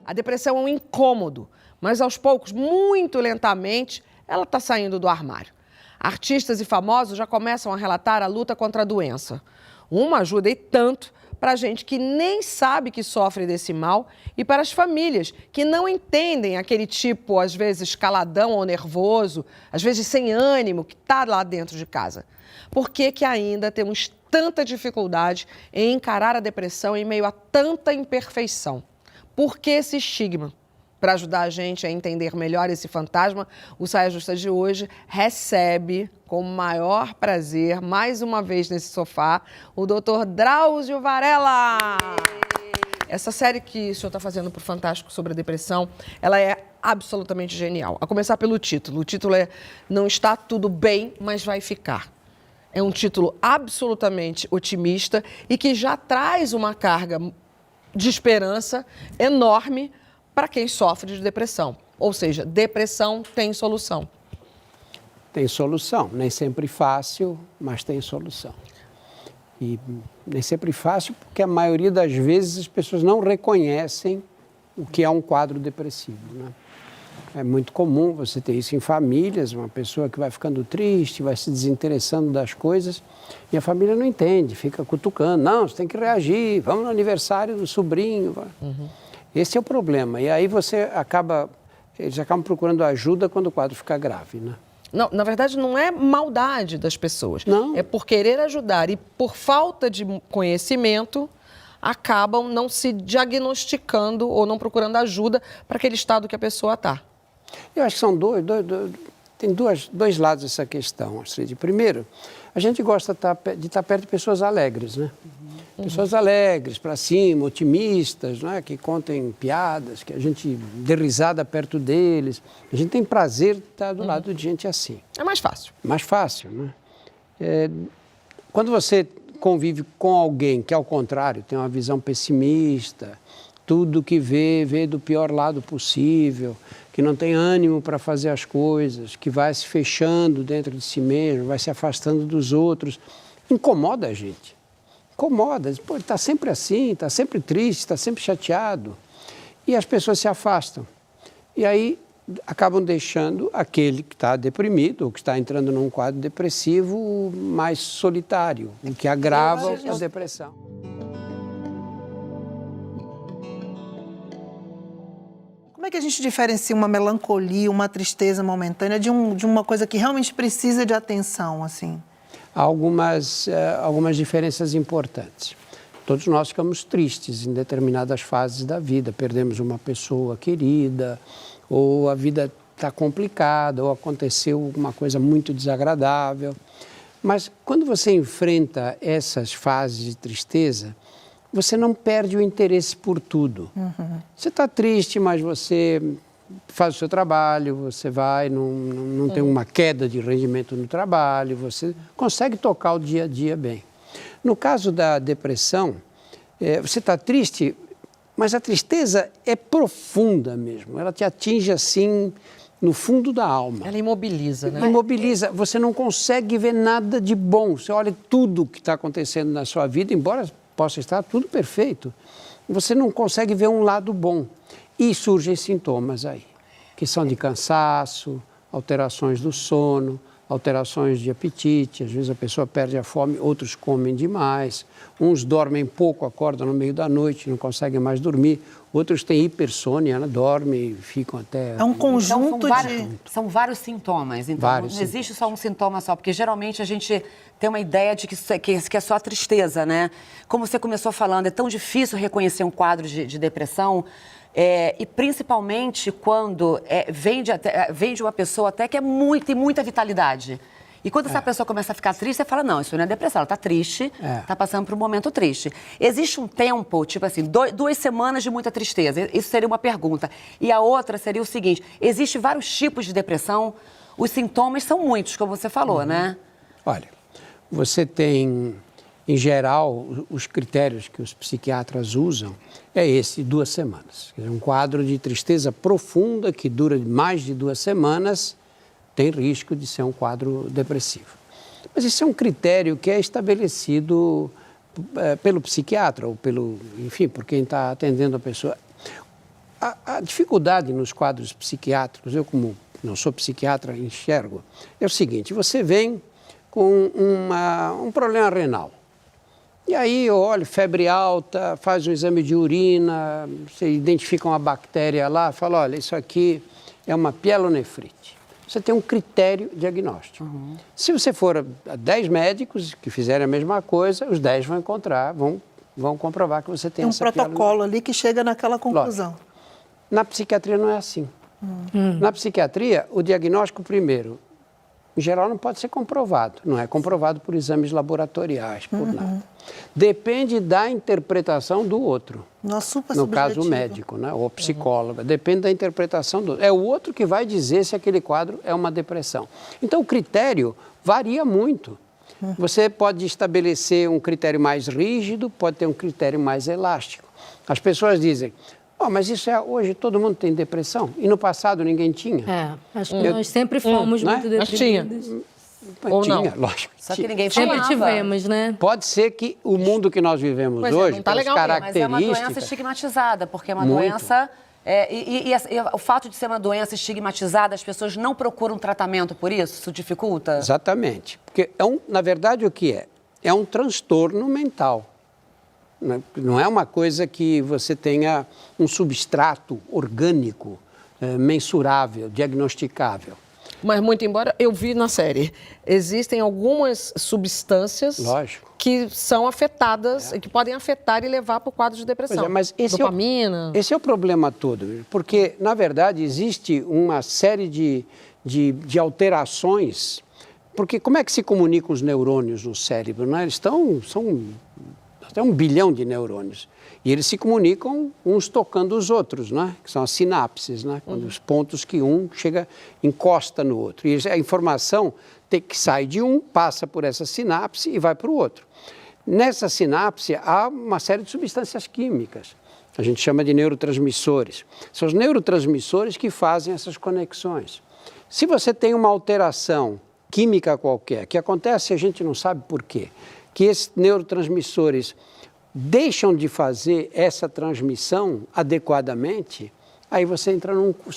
A depressão é um incômodo, mas aos poucos, muito lentamente, ela está saindo do armário. Artistas e famosos já começam a relatar a luta contra a doença. Uma ajuda e tanto para gente que nem sabe que sofre desse mal e para as famílias que não entendem aquele tipo, às vezes, caladão ou nervoso, às vezes sem ânimo, que está lá dentro de casa. Por que ainda temos tanta dificuldade em encarar a depressão em meio a tanta imperfeição? Por que esse estigma? Para ajudar a gente a entender melhor esse fantasma, o Saia Justa de hoje recebe, com o maior prazer, mais uma vez nesse sofá, o Dr. Drauzio Varela. Essa série que o senhor está fazendo para o Fantástico sobre a depressão, ela é absolutamente genial. A começar pelo título. O título é Não Está Tudo Bem, Mas Vai Ficar. É um título absolutamente otimista e que já traz uma carga de esperança enorme para quem sofre de depressão. Ou seja, depressão tem solução. Tem solução. Nem sempre fácil, mas tem solução. E nem sempre fácil porque a maioria das vezes as pessoas não reconhecem o que é um quadro depressivo, né? É muito comum você ter isso em famílias, uma pessoa que vai ficando triste, vai se desinteressando das coisas e a família não entende, fica cutucando. Não, você tem que reagir, vamos no aniversário do sobrinho. Uhum. Esse é o problema. E aí eles acabam procurando ajuda quando o quadro fica grave, né? Não, na verdade, não é maldade das pessoas. Não. É por querer ajudar e por falta de conhecimento, acabam não se diagnosticando ou não procurando ajuda para aquele estado que a pessoa está. Eu acho que são tem dois lados dessa questão, Astrid. Primeiro, a gente gosta de estar perto de pessoas alegres, né? Uhum. Pessoas alegres, para cima, otimistas, né? Que contem piadas, que a gente dê risada perto deles. A gente tem prazer de estar do lado de gente assim. É mais fácil. Mais fácil, né? Quando você convive com alguém que, ao contrário, tem uma visão pessimista, tudo que vê do pior lado possível, que não tem ânimo para fazer as coisas, que vai se fechando dentro de si mesmo, vai se afastando dos outros, incomoda a gente. Incomoda. Pô, ele está sempre assim, está sempre triste, está sempre chateado. E as pessoas se afastam. E aí acabam deixando aquele que está deprimido, ou que está entrando num quadro depressivo mais solitário, o que agrava a depressão. Como é que a gente diferencia uma melancolia, uma tristeza momentânea de uma coisa que realmente precisa de atenção, assim? Há algumas diferenças importantes. Todos nós ficamos tristes em determinadas fases da vida, perdemos uma pessoa querida, ou a vida está complicada, ou aconteceu uma coisa muito desagradável. Mas quando você enfrenta essas fases de tristeza, você não perde o interesse por tudo. Uhum. Você está triste, mas você faz o seu trabalho, você vai, não tem uma queda de rendimento no trabalho, você consegue tocar o dia a dia bem. No caso da depressão, você está triste, mas a tristeza é profunda mesmo, ela te atinge assim no fundo da alma. Ela imobiliza, né? Imobiliza, você não consegue ver nada de bom, você olha tudo que está acontecendo na sua vida, embora possa estar tudo perfeito, você não consegue ver um lado bom. E surgem sintomas aí, que são de cansaço, alterações do sono, alterações de apetite, às vezes a pessoa perde a fome, outros comem demais, uns dormem pouco, acordam no meio da noite, não conseguem mais dormir, outros têm hipersônia, né? Dormem e ficam até... É um conjunto São vários sintomas, então vários não existe só um sintoma só, porque geralmente a gente tem uma ideia de que é só a tristeza, né? Como você começou falando, é tão difícil reconhecer um quadro de depressão, e principalmente quando vem de uma pessoa até que tem muita vitalidade. E quando essa pessoa começa a ficar triste, você fala, não, isso não é depressão, ela está triste, está passando por um momento triste. Existe um tempo, tipo assim, 2 semanas de muita tristeza, isso seria uma pergunta. E a outra seria o seguinte, existem vários tipos de depressão, os sintomas são muitos, como você falou, né? Olha, você tem, em geral, os critérios que os psiquiatras usam é esse, 2 semanas. Quer dizer, um quadro de tristeza profunda que dura mais de 2 semanas tem risco de ser um quadro depressivo. Mas esse é um critério que é estabelecido pelo psiquiatra ou enfim, por quem está atendendo a pessoa. A dificuldade nos quadros psiquiátricos, eu como não sou psiquiatra, enxergo, é o seguinte, você vem com um problema renal. E aí eu olho, febre alta, faz um exame de urina, você identifica uma bactéria lá, fala, olha, isso aqui é uma pielonefrite. Você tem um critério diagnóstico. Se você for a 10 médicos que fizerem a mesma coisa, os 10 vão encontrar, vão comprovar que você tem essa pielonefrite. Tem um protocolo ali que chega naquela conclusão. Lógico. Na psiquiatria não é assim. Na psiquiatria, o diagnóstico primeiro, em geral, não pode ser comprovado. Não é comprovado por exames laboratoriais, por nada. Depende da interpretação do outro. Nossa, super no caso, o subjetivo. médico, né? Ou psicólogo. Depende da interpretação do outro. É o outro que vai dizer se aquele quadro é uma depressão. Então, o critério varia muito. Você pode estabelecer um critério mais rígido, pode ter um critério mais elástico. As pessoas dizem... mas isso hoje todo mundo tem depressão e no passado ninguém tinha. Acho que nós sempre fomos muito deprimidos. Ou tinha, não. lógico. Só que ninguém falava. Sempre tivemos, né? Pode ser que o mundo que nós vivemos hoje, não tá pelas legal mesmo, Mas é uma características... doença estigmatizada, porque é uma Muito. doença... E o fato de ser uma doença estigmatizada, as pessoas não procuram tratamento por isso? Isso dificulta? Exatamente. Porque, na verdade, o que é? É um transtorno mental. Não é uma coisa que você tenha um substrato orgânico, mensurável, diagnosticável. Mas, muito embora, eu vi na série, existem algumas substâncias Lógico. que são afetadas, que podem afetar e levar para o quadro de depressão. Pois é, mas dopamina. Esse é o problema todo, porque, na verdade, existe uma série de alterações, porque como é que se comunicam os neurônios no cérebro? Né? São até 1 bilhão de neurônios. E eles se comunicam uns tocando os outros, né? Que são as sinapses, né? Quando os pontos que um encosta no outro. E a informação que sai de um, passa por essa sinapse e vai para o outro. Nessa sinapse há uma série de substâncias químicas. A gente chama de neurotransmissores. São os neurotransmissores que fazem essas conexões. Se você tem uma alteração química qualquer, que acontece e a gente não sabe por quê, que esses neurotransmissores deixam de fazer essa transmissão adequadamente, aí você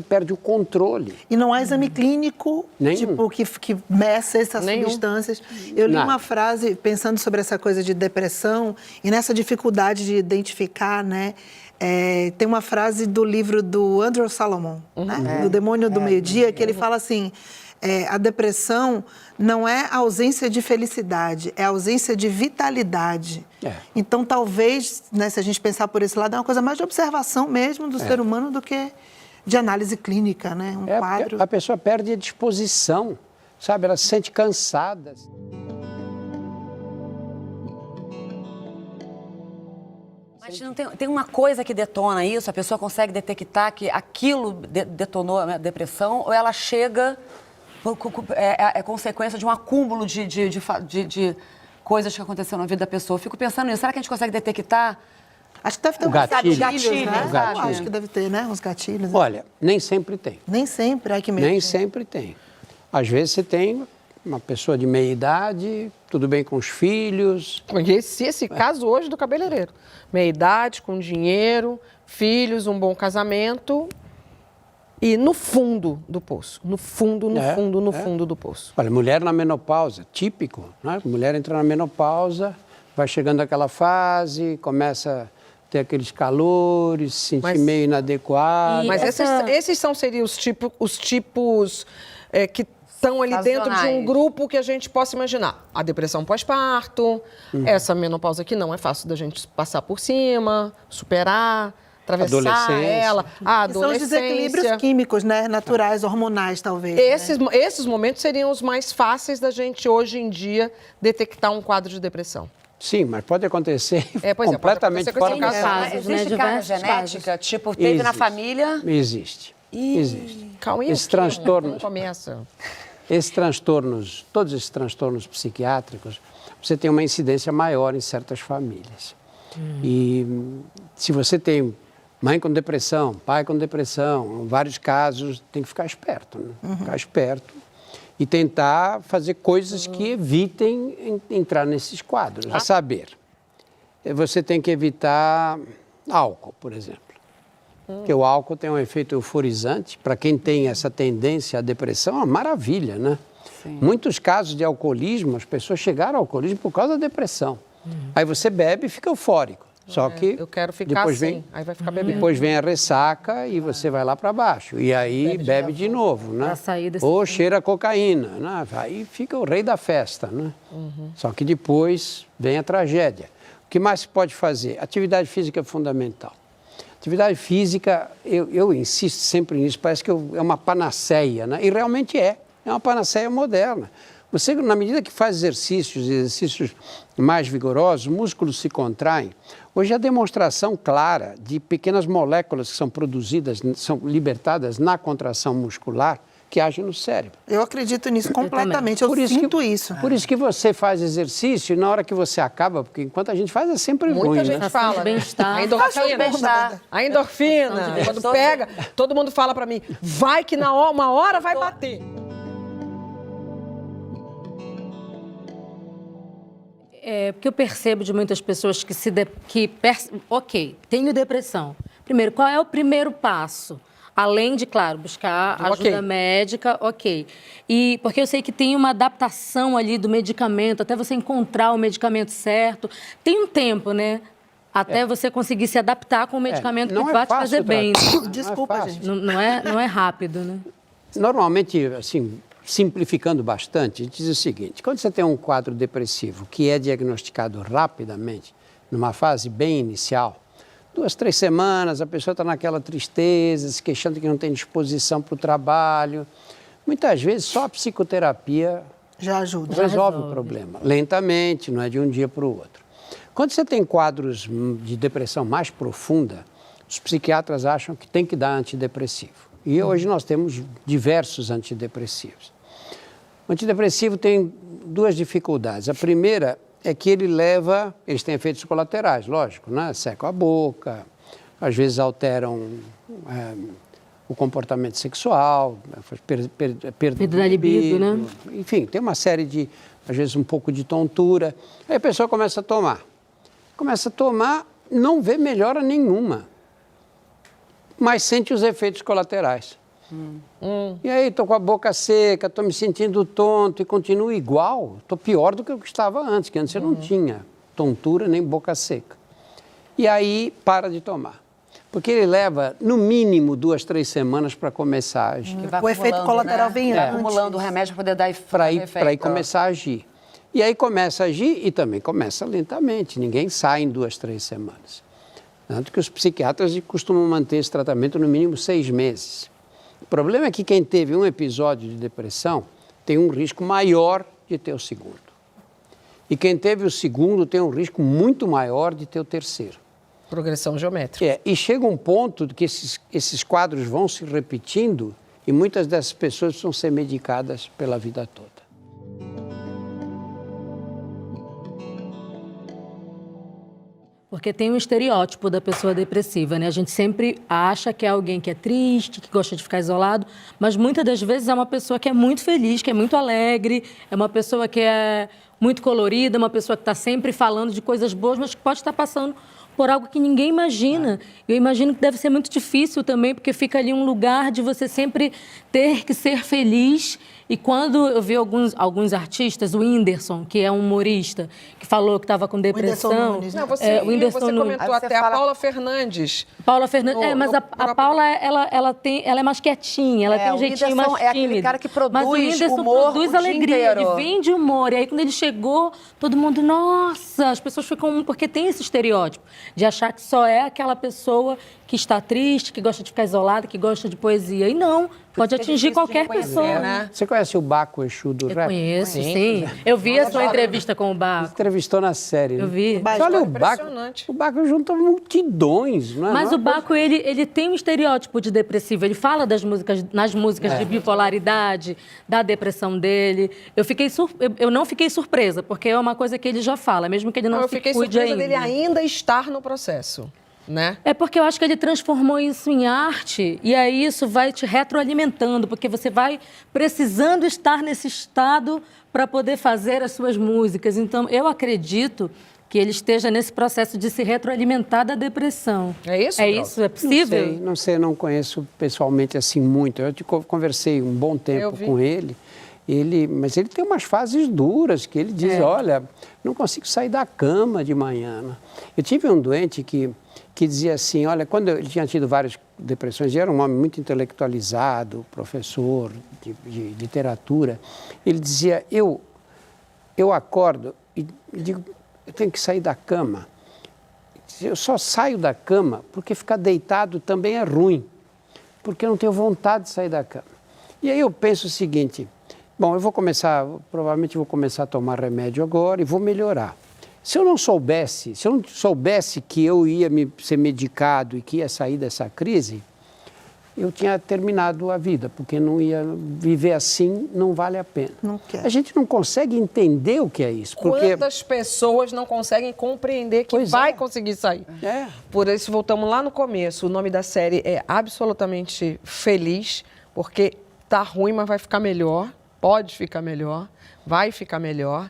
perde o controle. E não há exame clínico Nenhum. tipo, que meça essas Nenhum. substâncias. Eu li Nada. uma frase pensando sobre essa coisa de depressão e nessa dificuldade de identificar, né? Tem uma frase do livro do Andrew Salomon, né? Do Demônio do Meio-Dia, que ele fala assim, a depressão não é a ausência de felicidade, é a ausência de vitalidade. Então, talvez, né, se a gente pensar por esse lado, é uma coisa mais de observação mesmo do ser humano do que de análise clínica, né? Um quadro. A pessoa perde a disposição, sabe? Ela se sente cansada. Mas não tem uma coisa que detona isso? A pessoa consegue detectar que aquilo detonou a depressão ou ela chega... É consequência de um acúmulo de coisas que aconteceram na vida da pessoa. Eu fico pensando nisso. Será que a gente consegue detectar? Acho que deve ter O gatilho. gatilhos, né? O gatilho. Acho que deve ter, né? Uns gatilhos. Olha, nem sempre tem. Nem sempre, ai que medo. Nem sempre tem. Às vezes você tem uma pessoa de meia idade, tudo bem com os filhos. Esse caso hoje do cabeleireiro. Meia idade, com dinheiro, filhos, um bom casamento e no fundo do poço. No fundo do poço. Olha, mulher na menopausa, típico, né? Mulher entra na menopausa, vai chegando àquela fase, começa a ter aqueles calores, se sentir meio inadequado. Mas esses seriam os tipos que estão ali dentro de um grupo que a gente possa imaginar. A depressão pós-parto, essa menopausa que não é fácil da gente passar por cima, superar, atravessar ela, a adolescência. São os desequilíbrios químicos, né? Naturais, hormonais, talvez. Esses momentos seriam os mais fáceis da gente, hoje em dia, detectar um quadro de depressão. Sim, mas pode acontecer pois completamente pode acontecer fora com do esses caso. Existe carga genética? Tipo, teve na família... Existe. Existe. Calma aí, esses transtornos, começa. Todos esses transtornos psiquiátricos, você tem uma incidência maior em certas famílias. E se você tem mãe com depressão, pai com depressão, em vários casos, tem que ficar esperto, né? Ficar esperto e tentar fazer coisas que evitem entrar nesses quadros. A saber, você tem que evitar álcool, por exemplo. Porque o álcool tem um efeito euforizante. Para quem tem essa tendência à depressão, é uma maravilha, né? Sim. Muitos casos de alcoolismo, as pessoas chegaram ao alcoolismo por causa da depressão. Aí você bebe e fica eufórico. Só que eu quero ficar depois assim, aí vai ficar bebendo. Depois vem a ressaca e você vai lá para baixo. E aí bebe de novo, né? Ou cheira a cocaína, né? Aí fica o rei da festa, né? Só que depois vem a tragédia. O que mais se pode fazer? Atividade física é fundamental. Atividade física, eu insisto sempre nisso, parece que é uma panaceia, né? E realmente é uma panaceia moderna. Você, na medida que faz exercícios mais vigorosos, os músculos se contraem. Hoje, a demonstração clara de pequenas moléculas que são produzidas, são libertadas na contração muscular, que agem no cérebro. Eu acredito nisso completamente, eu sinto isso. Por isso que você faz exercício e na hora que você acaba, porque enquanto a gente faz é sempre ruim, Muita gente fala, bem-estar. A endorfina, quando pega, todo mundo fala pra mim, vai que uma hora vai bater. Porque eu percebo de muitas pessoas ok, tenho depressão. Primeiro, qual é o primeiro passo? Além de, claro, buscar ajuda médica, ok. E porque eu sei que tem uma adaptação ali do medicamento, até você encontrar o medicamento certo. Tem um tempo, né? Até você conseguir se adaptar com o medicamento que vai te fazer bem. Desculpa, gente. Não é rápido, né? Normalmente, assim, simplificando bastante, a gente diz o seguinte: quando você tem um quadro depressivo que é diagnosticado rapidamente, numa fase bem inicial, 2, 3 semanas, a pessoa está naquela tristeza, se queixando que não tem disposição para o trabalho. Muitas vezes só a psicoterapia já ajuda. Resolve o problema. Lentamente, não é de um dia para o outro. Quando você tem quadros de depressão mais profunda, os psiquiatras acham que tem que dar antidepressivo. E hoje nós temos diversos antidepressivos. O antidepressivo tem 2 dificuldades. A primeira é que eles têm efeitos colaterais, lógico, né? Secam a boca, às vezes alteram o comportamento sexual, perda da libido, né? Enfim, tem uma série de, às vezes, um pouco de tontura. Aí a pessoa começa a tomar. Não vê melhora nenhuma, mas sente os efeitos colaterais. E aí, estou com a boca seca, estou me sentindo tonto e continuo igual. Estou pior do que eu estava antes, que antes eu não tinha tontura nem boca seca. E aí, para de tomar. Porque ele leva, no mínimo, 2, 3 semanas para começar a agir. O efeito colateral vem antes. Acumulando o remédio para poder dar efeito. Para ir começar a agir. E aí começa a agir e também começa lentamente. Ninguém sai em 2, 3 semanas. Tanto que os psiquiatras costumam manter esse tratamento no mínimo 6 meses. O problema é que quem teve um episódio de depressão tem um risco maior de ter o segundo. E quem teve o segundo tem um risco muito maior de ter o terceiro. Progressão geométrica. E chega um ponto que esses quadros vão se repetindo e muitas dessas pessoas precisam ser medicadas pela vida toda. Porque tem um estereótipo da pessoa depressiva, né? A gente sempre acha que é alguém que é triste, que gosta de ficar isolado, mas muitas das vezes é uma pessoa que é muito feliz, que é muito alegre, é uma pessoa que é muito colorida, uma pessoa que está sempre falando de coisas boas, mas que pode estar passando por algo que ninguém imagina. Eu imagino que deve ser muito difícil também, porque fica ali um lugar de você sempre ter que ser feliz. E quando eu vi alguns artistas, o Whindersson, que é um humorista, que falou que estava com depressão... Não, você comentou até a Paula Fernandes. Paula Fernandes, mas a Paula, ela é mais quietinha, ela tem um jeitinho mais tímido. É aquele cara que produz mas o Whindersson humor produz alegria, ele vende humor. E aí, quando ele chegou, todo mundo, nossa, as pessoas ficam... Porque tem esse estereótipo de achar que só é aquela pessoa que está triste, que gosta de ficar isolada, que gosta de poesia. E não, pode atingir qualquer pessoa. Né? Você conhece o Baco Exu do rap? Eu conheço, sim. Eu vi a sua entrevista com o Baco. Você entrevistou na série. Né? Eu vi. Olha, o Baco junta multidões, não é? Mas o Baco, ele tem um estereótipo de depressivo. Ele fala nas músicas de bipolaridade, da depressão dele. Eu não fiquei surpresa, porque é uma coisa que ele já fala, mesmo que ele não se cuide ainda. Eu fiquei surpresa dele ainda estar no processo. Né? É porque eu acho que ele transformou isso em arte e aí isso vai te retroalimentando, porque você vai precisando estar nesse estado para poder fazer as suas músicas. Então, eu acredito que ele esteja nesse processo de se retroalimentar da depressão. É isso, É Drauzio? isso? É possível? Não sei, não conheço pessoalmente assim muito. Eu conversei um bom tempo com ele, mas ele tem umas fases duras que ele diz, olha, não consigo sair da cama de manhã. Né? Eu tive um doente que dizia assim, olha, quando ele tinha tido várias depressões, ele era um homem muito intelectualizado, professor de literatura, ele dizia, eu acordo e digo, eu tenho que sair da cama. Eu só saio da cama porque ficar deitado também é ruim, porque eu não tenho vontade de sair da cama. E aí eu penso o seguinte, bom, provavelmente vou começar a tomar remédio agora e vou melhorar. Se eu não soubesse que eu ia ser medicado e que ia sair dessa crise, eu tinha terminado a vida, porque não ia viver assim, não vale a pena. Não quero. A gente não consegue entender o que é isso. Porque... Quantas pessoas não conseguem compreender que vai conseguir sair? Por isso, voltamos lá no começo. O nome da série é Absolutamente Feliz, porque tá ruim, mas vai ficar melhor. Pode ficar melhor, vai ficar melhor.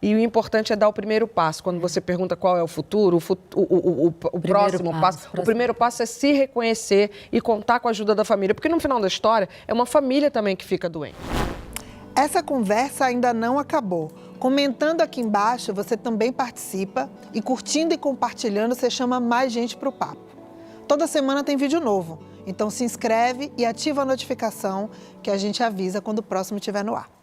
E o importante é dar o primeiro passo. Quando você pergunta qual é o futuro, o próximo passo. O primeiro passo é se reconhecer e contar com a ajuda da família. Porque no final da história, é uma família também que fica doente. Essa conversa ainda não acabou. Comentando aqui embaixo, você também participa. E curtindo e compartilhando, você chama mais gente para o papo. Toda semana tem vídeo novo. Então se inscreve e ativa a notificação que a gente avisa quando o próximo estiver no ar.